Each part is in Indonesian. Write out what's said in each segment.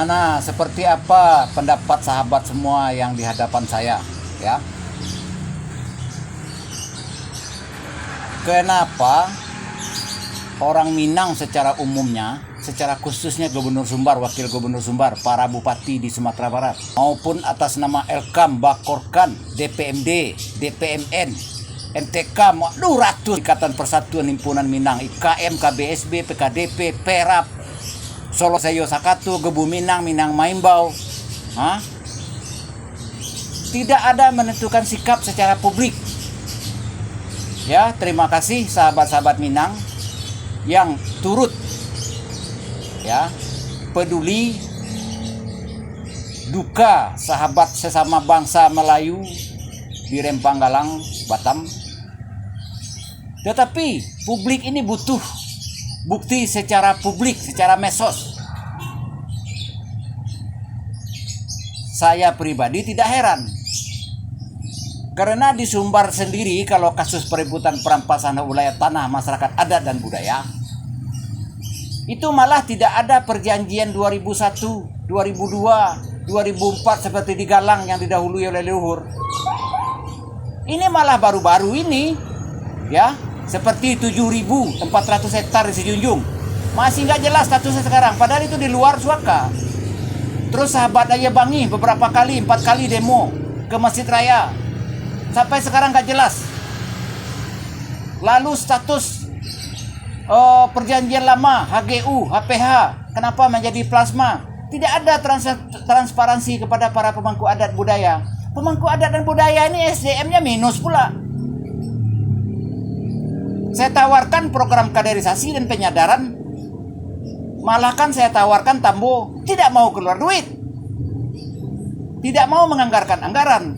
Bagaimana, seperti apa pendapat sahabat semua yang di hadapan saya, ya? Kenapa orang Minang secara umumnya, secara khususnya Gubernur Sumbar, Wakil Gubernur Sumbar, para bupati di Sumatera Barat, maupun atas nama Elkam, Bakorkan, DPMD, DPMN, NTK, ratus Ikatan Persatuan Himpunan Minang, IKM, KBSB, PKDP, Perap, Solo Seyo Sakatu, Gebu Minang, Minang Maimbau, tidak ada menentukan sikap secara publik. Ya, terima kasih sahabat-sahabat Minang yang turut, ya, peduli duka sahabat sesama bangsa Melayu di Rempang Galang, Batam. Tetapi publik ini butuh bukti secara publik, secara medsos. Saya pribadi tidak heran, karena di Sumbar sendiri kalau kasus perebutan perampasan wilayah tanah masyarakat adat dan budaya, itu malah tidak ada perjanjian 2001, 2002, 2004 seperti di Galang yang didahului oleh leluhur. Ini malah baru-baru ini, ya, seperti 7.400 hektar di Sejunjung. Masih nggak jelas statusnya sekarang, padahal itu di luar Suaka. Terus sahabat Daya Bangi beberapa kali, 4 kali demo ke Masjid Raya. Sampai sekarang nggak jelas. Lalu status perjanjian lama, HGU, HPH, kenapa menjadi plasma? Tidak ada transparansi kepada para pemangku adat budaya. Pemangku adat dan budaya ini SDM-nya minus pula. Saya tawarkan program kaderisasi dan penyadaran, malahkan saya tawarkan Tambo tidak mau keluar duit, tidak mau menganggarkan anggaran.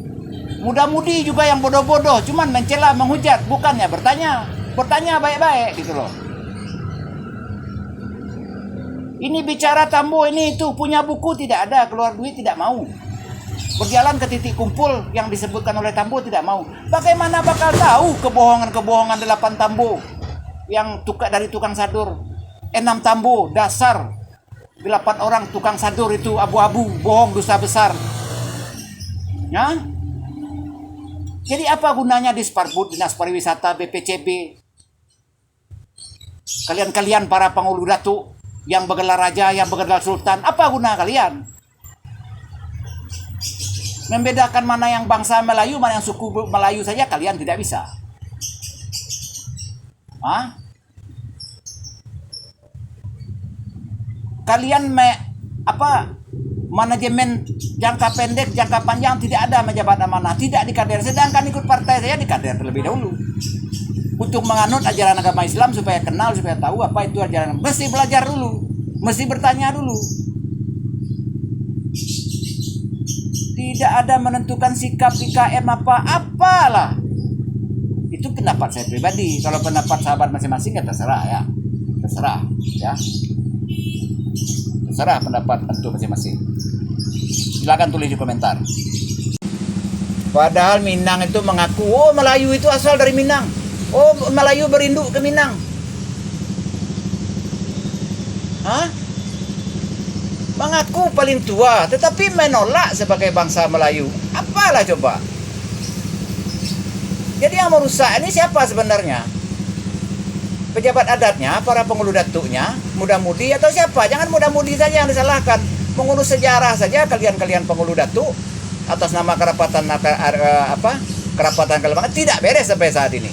Muda-mudi juga yang bodoh-bodoh, cuman mencela, menghujat, bukannya bertanya baik-baik gitu loh. Ini bicara Tambo ini itu punya buku tidak ada, keluar duit tidak mau. Berjalan ke titik kumpul yang disebutkan oleh Tambo tidak mau. Bagaimana bakal tahu kebohongan-kebohongan 8 Tambo yang dari tukang sadur, 6 Tambo dasar, 8 orang tukang sadur itu abu-abu, bohong, dosa besar. Ya? Jadi apa gunanya di Sparbud, Dinas Pariwisata, BPCB? Kalian-kalian para pengulu datuk yang bergelar raja, yang bergelar sultan, apa guna kalian? Membedakan mana yang bangsa Melayu, mana yang suku Melayu saja kalian tidak bisa. Kalian manajemen jangka pendek, jangka panjang tidak ada menjabat amanah, tidak dikader. Sedangkan ikut partai saya dikader terlebih dahulu untuk menganut ajaran agama Islam supaya kenal, supaya tahu apa itu ajaran. Mesti belajar dulu, mesti bertanya dulu. Tidak ada menentukan sikap IKM apalah. Itu pendapat saya pribadi. Kalau pendapat sahabat masing-masing ya terserah ya. Terserah ya. Terserah pendapat untuk masing-masing. Silakan tulis di komentar. Padahal Minang itu mengaku, oh Melayu itu asal dari Minang. Oh Melayu berinduk ke Minang. Mengaku paling tua, tetapi menolak sebagai bangsa Melayu. Apalah coba? Jadi yang merusak ini siapa sebenarnya? Pejabat adatnya, para pengulu datuknya, muda-mudi atau siapa? Jangan muda-mudi saja yang disalahkan. Mengurus sejarah saja kalian-kalian pengulu datuk atas nama kerapatan Kalimantan tidak beres sampai saat ini.